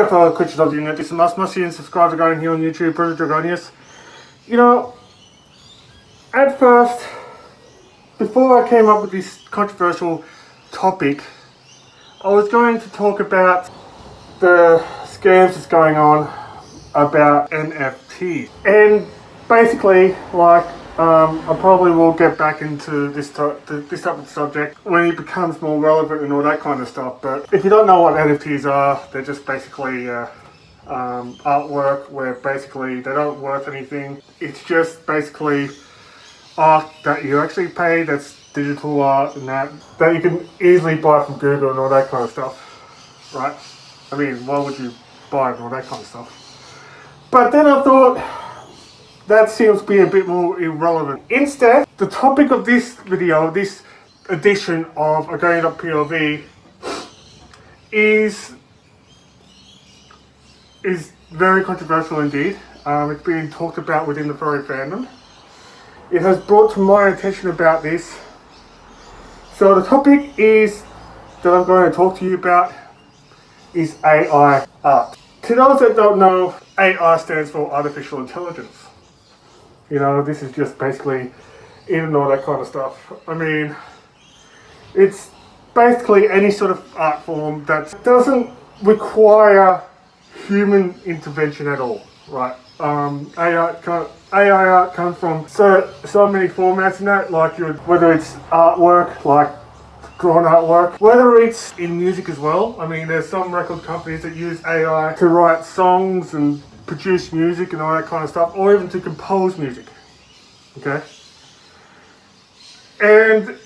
Hello fellow creatures of the internet, this is Musty and subscribe to going here on YouTube, Bruzo Dragonius. You know, at first, before I came up with this controversial topic, I was going to talk about the scams that's going on about NFTs. And basically, I probably will get back into this type of subject when it becomes more relevant and all that kind of stuff. But if you don't know what NFTs are, they're just basically artwork where basically they don't worth anything. It's just basically art that you actually pay, that's digital art and that you can easily buy from Google and all that kind of stuff, right? I mean, why would you buy it and all that kind of stuff? But then I thought, that seems to be a bit more irrelevant. Instead, the topic of this video, this edition of Argonian.POV is very controversial indeed. It's being talked about within the furry fandom. It has brought to my attention about this. So the topic is that I'm going to talk to you about is AI art. To those that don't know, AI stands for artificial intelligence. You know, this is just basically in and all that kind of stuff. I mean, it's basically any sort of art form that doesn't require human intervention at all, right? AI art comes from so many formats in that, like whether it's artwork, like drawn artwork, whether it's in music as well. I mean, there's some record companies that use AI to write songs and produce music and all that kind of stuff, or even to compose music, okay? And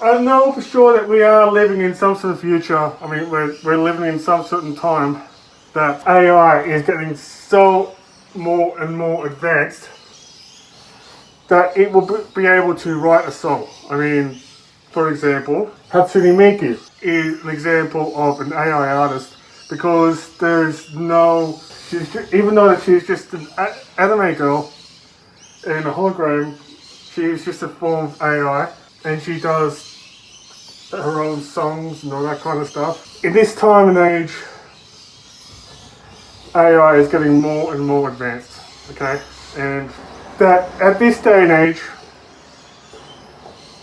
I know for sure that we are living in some sort of future. I mean, we're living in some certain time that AI is getting so more and more advanced that it will be able to write a song. I mean, for example, Hatsune Miku is an example of an AI artist because there's no, even though she's just an anime girl and a hologram, she's just a form of AI and she does her own songs and all that kind of stuff. In this time and age, AI is getting more and more advanced, okay? And that at this day and age,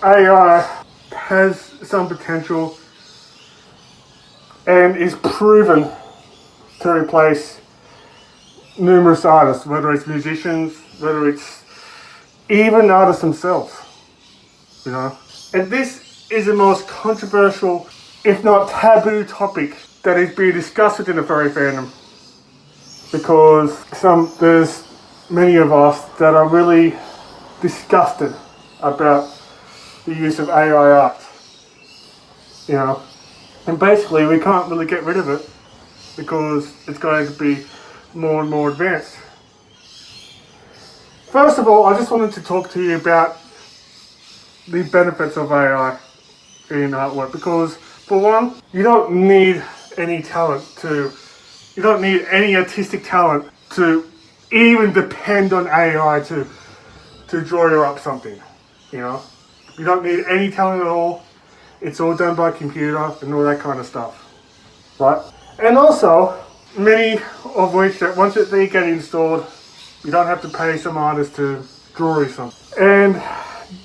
AI has some potential and is proven to replace numerous artists, whether it's musicians, whether it's even artists themselves, you know. And this is the most controversial, if not taboo topic that is being discussed within the furry fandom, because there's many of us that are really disgusted about the use of AI art, you know. And basically we can't really get rid of it because it's going to be more and more advanced. First of all, I just wanted to talk to you about the benefits of AI in artwork, because for one, you don't need any talent you don't need any artistic talent to even depend on AI to draw you up something, you know. You don't need any talent at all. It's all done by computer and all that kind of stuff, right? And also, many of which that once they get installed, you don't have to pay some artist to draw you something. And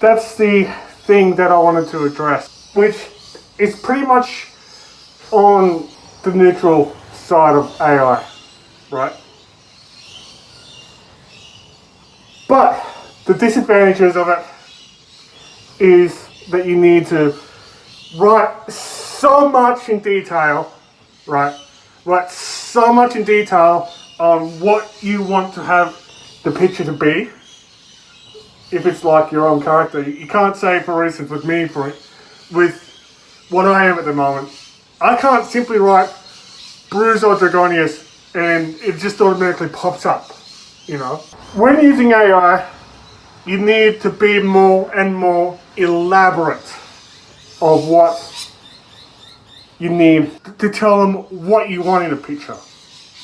that's the thing that I wanted to address, which is pretty much on the neutral side of AI, right? But the disadvantages of it is that you need to write so much in detail, right? Write so much in detail on what you want to have the picture to be. If it's like your own character, you can't say, for instance, with me, with what I am at the moment, I can't simply write Bruzo Dragonius and it just automatically pops up, you know. When using AI, you need to be more and more elaborate of what you need to tell them what you want in a picture.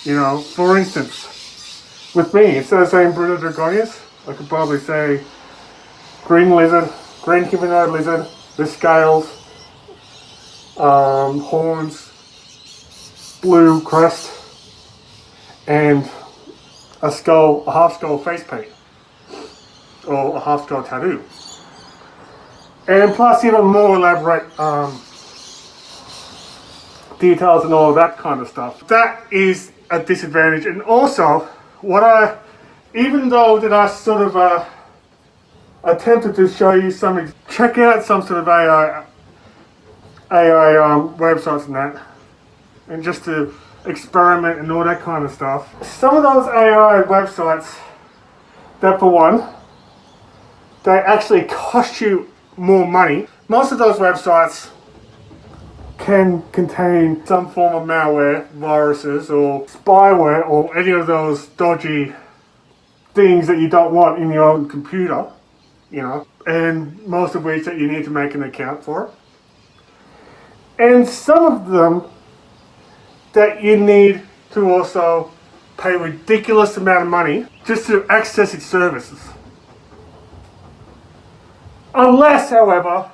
You know, for instance, with me, instead of saying Bruzo Dragonius, I could probably say green lizard, green humanoid lizard with scales, horns, blue crest, and a half skull face paint, or a half skull tattoo. And plus even more elaborate details and all of that kind of stuff. That is a disadvantage. And also, even though that I sort of attempted to show you check out some sort of AI websites and that, and just to experiment and all that kind of stuff. Some of those AI websites, that for one, they actually cost you more money. Most of those websites can contain some form of malware, viruses, or spyware, or any of those dodgy things that you don't want in your own computer, and most of which that you need to make an account for. And some of them that you need to also pay a ridiculous amount of money just to access its services. Unless, however,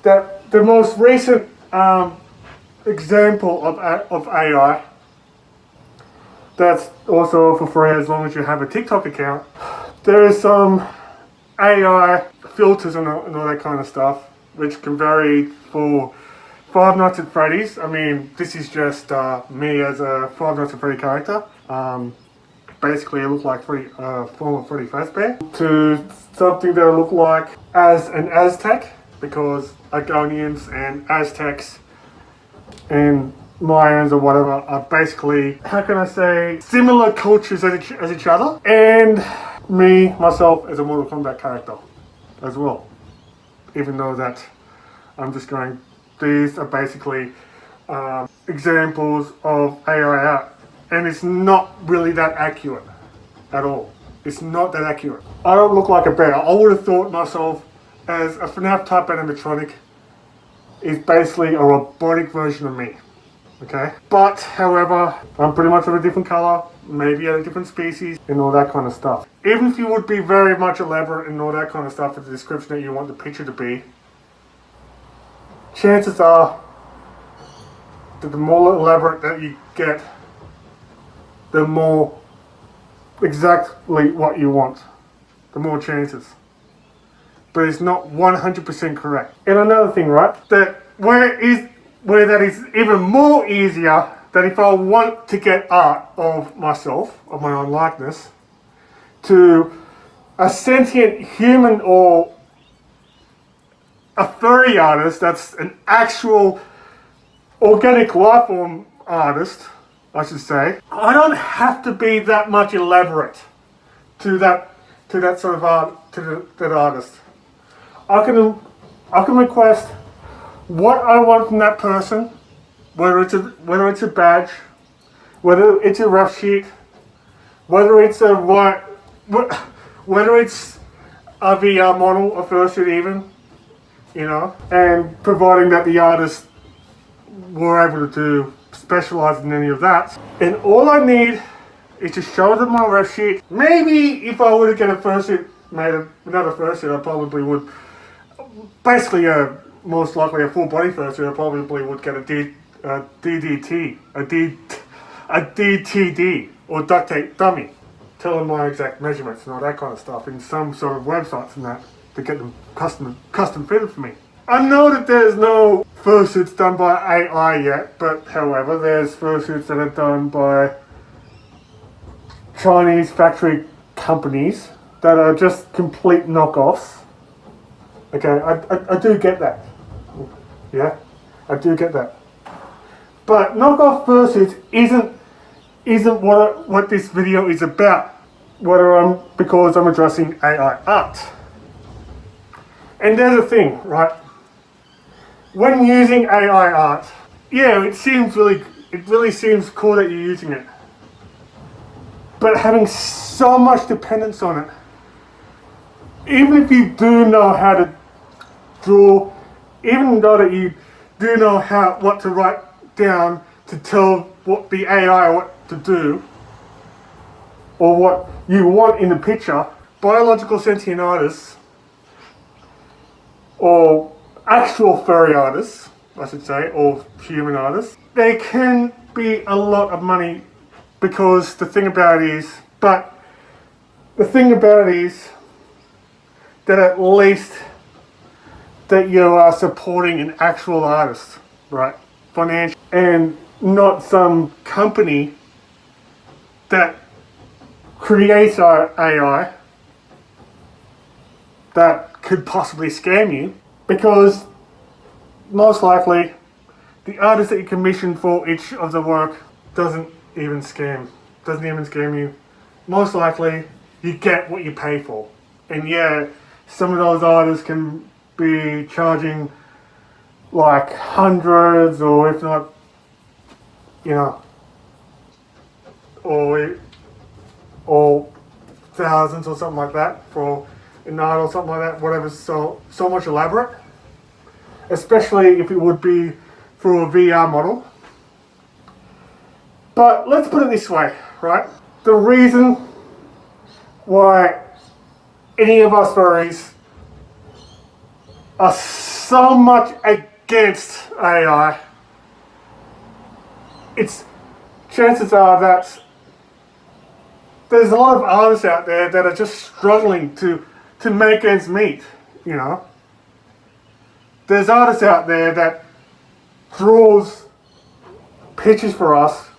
that the most recent example of AI that's also for free as long as you have a TikTok account, there is some AI filters and all that kind of stuff, which can vary for Five Nights at Freddy's. I mean, this is just me as a Five Nights at Freddy character. Basically, it looked like former Freddy Fazbear, to something that looked like as an Aztec, because Argonians and Aztecs and Mayans or whatever are basically, how can I say, similar cultures as each other. And myself, as a Mortal Kombat character as well. Even though that I'm just going, these are basically examples of AI art. And it's not really that accurate at all. It's not that accurate. I don't look like a bear. I would have thought myself as a FNAF type animatronic is basically a robotic version of me. Okay? But, however, I'm pretty much of a different color, maybe a different species, and all that kind of stuff. Even if you would be very much elaborate and all that kind of stuff with the description that you want the picture to be, chances are that the more elaborate that you get, the more exactly what you want, the more chances. But it's not 100% correct. And another thing, right, that where that is even more easier, that if I want to get art of myself, of my own likeness, to a sentient human or a furry artist that's an actual organic life form artist, I should say, I don't have to be that much elaborate to that sort of art, to that artist. I can request what I want from that person, whether it's a badge, whether it's a rough sheet, whether it's a VR model, a fursuit even, and providing that the artist were able to specialize in any of that. And all I need is to show them my rough sheet. Maybe if I were to get a fursuit made, another fursuit, I probably would. Basically, most likely a full body fursuit, I probably would get a DTD, or duct tape dummy, telling my exact measurements and all that kind of stuff in some sort of websites and that to get them custom fitted for me. I know that there's no fursuits done by AI yet, but however, there's fursuits that are done by Chinese factory companies that are just complete knockoffs. Okay, I do get that. Yeah, I do get that. But knockoff fursuits isn't what this video is about. Because I'm addressing AI art. And there's the thing, right? When using AI art, yeah, it really seems cool that you're using it. But having so much dependence on it, even if you do know how to draw, even though that you do know what to write down to tell what the AI what to do, or what you want in the picture, biological sentient artists, or actual furry artists, I should say, or human artists, they can be a lot of money because the thing about it is, that at least that you are supporting an actual artist, right? Financial, and not some company that creates our AI that could possibly scam you, because most likely the artist that you commission for each of the work doesn't even scam you. Most likely you get what you pay for. And yeah, some of those artists can be charging like hundreds, or if not, or thousands or something like that for an art or something like that, whatever's so much elaborate. Especially if it would be through a VR model. But let's put it this way, right? The reason why any of us furries are so much against AI, chances are that there's a lot of artists out there that are just struggling to make ends meet, There's artists out there that draws pictures for us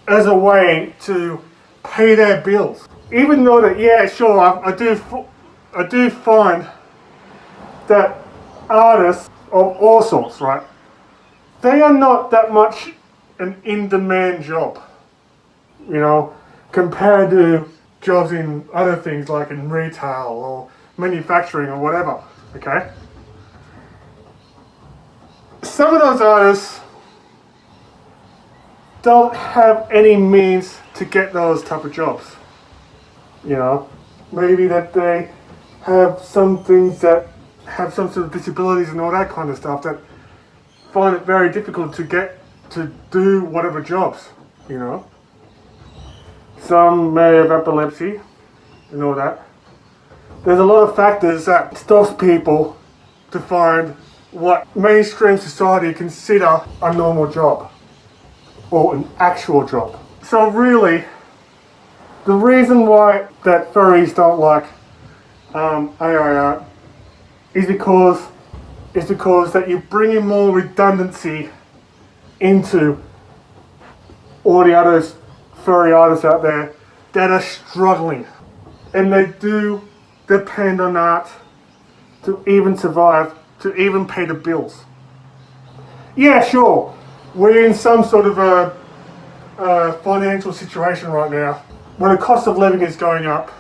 as a way to pay their bills. Even though that, yeah, sure, I do find that artists of all sorts, right, they are not that much an in-demand job, compared to jobs in other things like in retail or manufacturing or whatever, okay? Some of those artists don't have any means to get those type of jobs. Maybe that they have some things that have some sort of disabilities and all that kind of stuff that find it very difficult to get to do whatever jobs, Some may have epilepsy and all that. There's a lot of factors that stops people to find what mainstream society consider a normal job or an actual job. So really, the reason why that furries don't like AI art is because that you bring in more redundancy into all the other furry artists out there that are struggling, and they do depend on art to even survive, to even pay the bills. Yeah, sure, we're in some sort of a financial situation right now where the cost of living is going up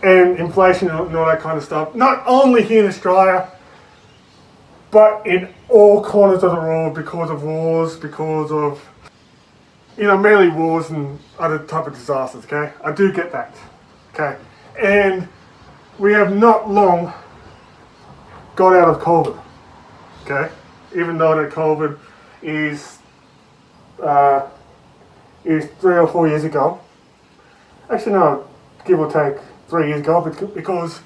and inflation and all that kind of stuff, not only here in Australia but in all corners of the world, because of wars, because of mainly wars and other type of disasters, okay? I do get that, okay? And we have not long got out of COVID, okay? Even though that COVID is 3 or 4 years ago. Actually, no, give or take 3 years ago, because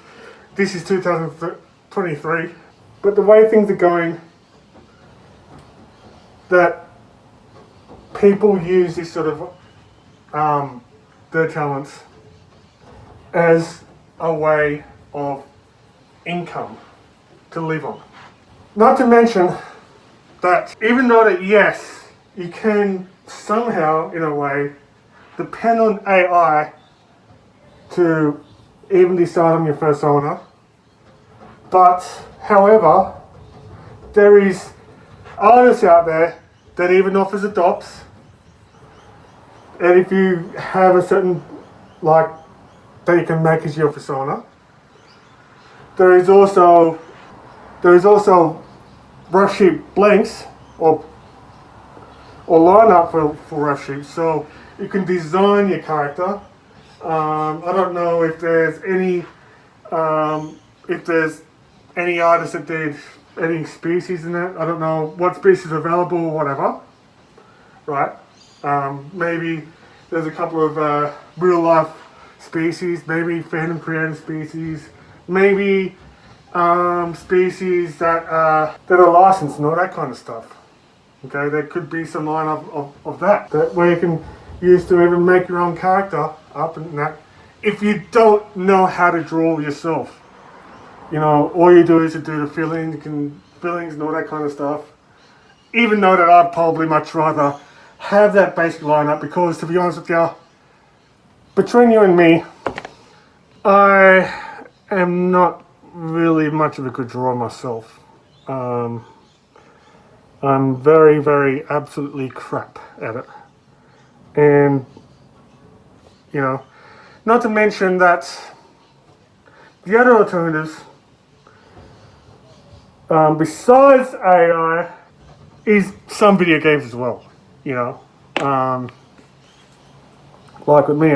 this is 2023. But the way things are going, that people use this sort of their talents as a way of income to live on. Not to mention that even though that, yes, you can somehow, in a way, depend on AI to even decide on your persona, but however, there is artists out there that even offers adopts, and if you have a certain, that you can make as your persona. There is also rough sheet blanks or line up for rough sheets, so you can design your character. I don't know if there's any artists that did any species in it. I don't know what species are available or whatever, right? Maybe there's a couple of real life species, maybe fandom created species, maybe species that are licensed and all that kind of stuff. Okay, there could be some line of that where you can use to even make your own character up and that. If you don't know how to draw yourself, you know, all you do is to do the fillings and all that kind of stuff. Even though that I'd probably much rather have that basic lineup, because to be honest with you, between you and me, I am not really much of a good drawer myself. I'm very, very absolutely crap at it. And, you know, not to mention that the other alternatives, besides AI, is some video games as well, you know. Like with me,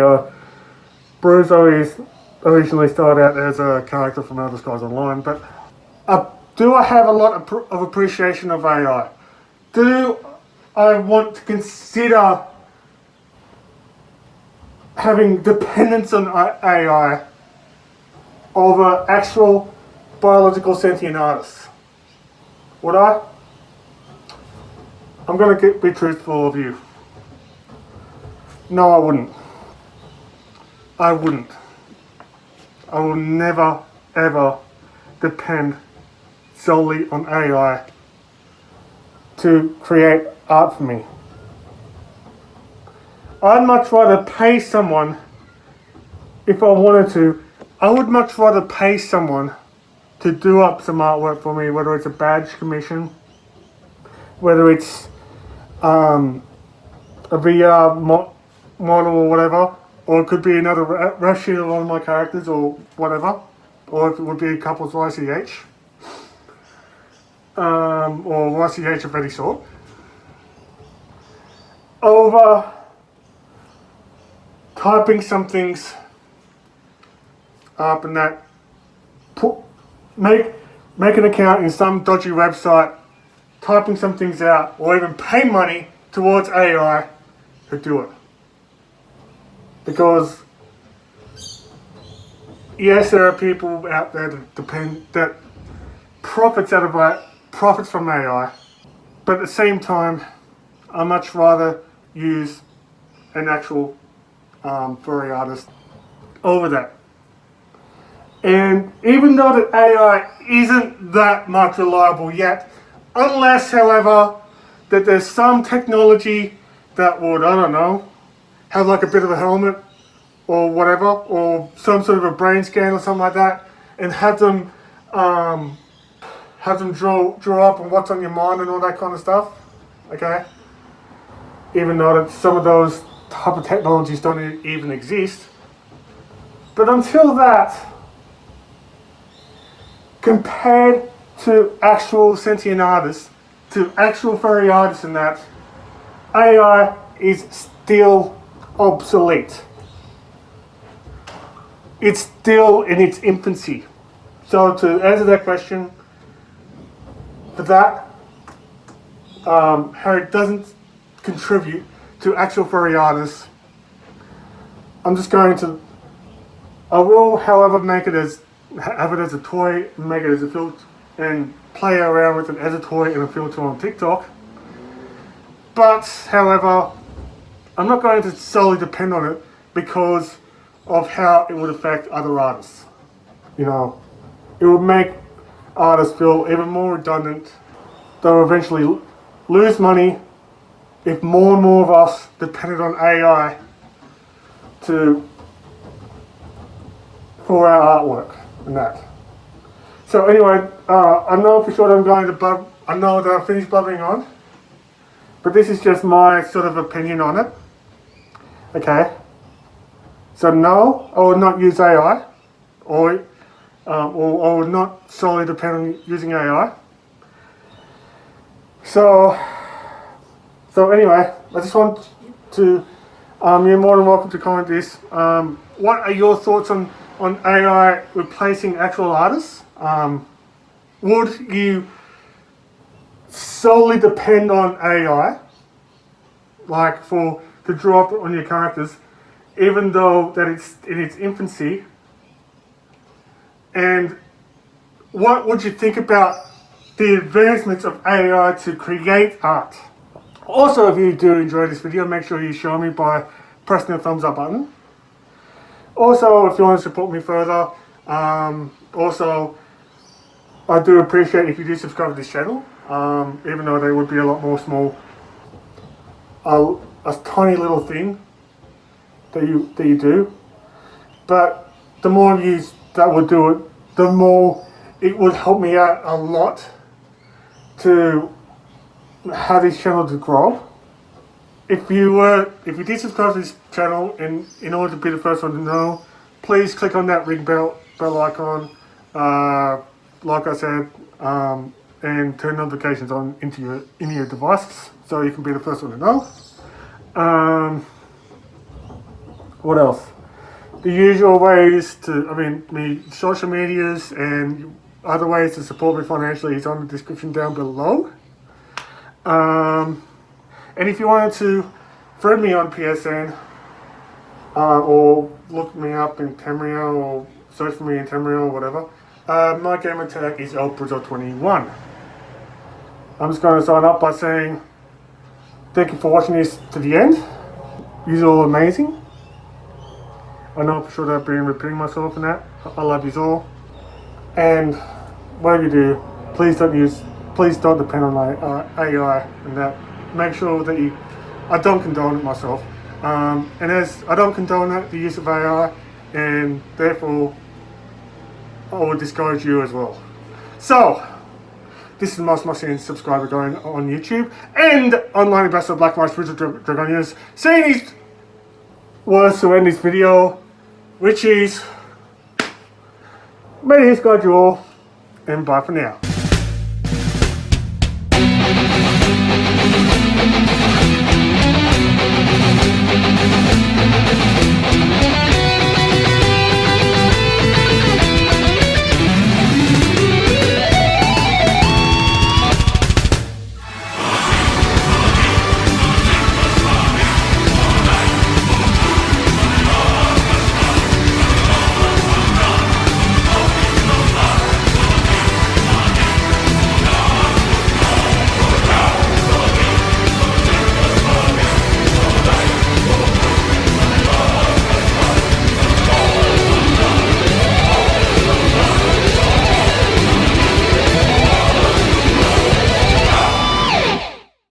Bruzo is originally started out as a character from Elder Scrolls Online, but do I have a lot of appreciation of AI? Do I want to consider having dependence on AI over actual biological sentient artists? Would I? I'm going to be truthful with you. No, I wouldn't. I wouldn't. I will never, ever depend solely on AI to create art for me. I'd much rather pay someone, if I wanted to, I would much rather pay someone to do up some artwork for me, whether it's a badge commission, whether it's a VR model or whatever, or it could be another ref sheet of one of my characters or whatever, or if it would be a couple's YCH, or YCH of any sort, over typing some things up and that, make an account in some dodgy website, typing some things out, or even pay money towards AI to do it. Because yes, there are people out there that profits from AI, but at the same time, I much rather use an actual furry artist over that. And even though the AI isn't that much reliable yet, unless, however, that there's some technology that would, I don't know, have like a bit of a helmet or whatever, or some sort of a brain scan or something like that, and have them draw up on what's on your mind and all that kind of stuff. Okay, even though that some of those type of technologies don't even exist, but until that, compared to actual sentient artists, to actual furry artists and that, AI is still obsolete. It's still in its infancy. So to answer that question, for that, how it doesn't contribute to actual furry artists, I will, however, have it as a toy, make it as a filter, and play around with it as a toy and a filter on TikTok. But, however, I'm not going to solely depend on it because of how it would affect other artists. You know, it would make artists feel even more redundant. They'll eventually lose money if more and more of us depended on AI for our artwork and that. So anyway, I know for sure that I'm going to I know that I've finished blabbering on, but this is just my sort of opinion on it. Okay. So no, I would not use AI, or I would not solely depend on using AI. So anyway, I just want to, you're more than welcome to comment this. What are your thoughts on AI replacing actual artists? Would you solely depend on AI, like to draw up on your characters, even though that it's in its infancy? And what would you think about the advancements of AI to create art? Also, if you do enjoy this video, make sure you show me by pressing the thumbs up button. Also, if you want to support me further, also, I do appreciate if you do subscribe to this channel, even though they would be a lot more small. A tiny little thing that you do, but the more of you that would do it, the more it would help me out a lot to have this channel to grow. If you did subscribe to this channel, in order to be the first one to know, please click on that ring bell icon, like I said, and turn notifications on in your devices so you can be the first one to know. What else? The usual ways me social medias and other ways to support me financially is on the description down below. And if you wanted to friend me on PSN, or look me up in Tamriel, or search for me in Tamriel, or whatever, my gamer tag is Bruzo21. I'm just going to sign up by saying thank you for watching this to the end. You're all amazing. I know for sure that I've been repeating myself in that. I love you all. And whatever you do, please don't depend on my AI and that. Make sure that I don't condone it myself. And as I don't condone the use of AI, and therefore I will discourage you as well. So, this is Most Must-See Subscriber going on YouTube and online ambassador Black March Bruzo Dragonius saying these words to end this video, which is, may this guide you all, and bye for now.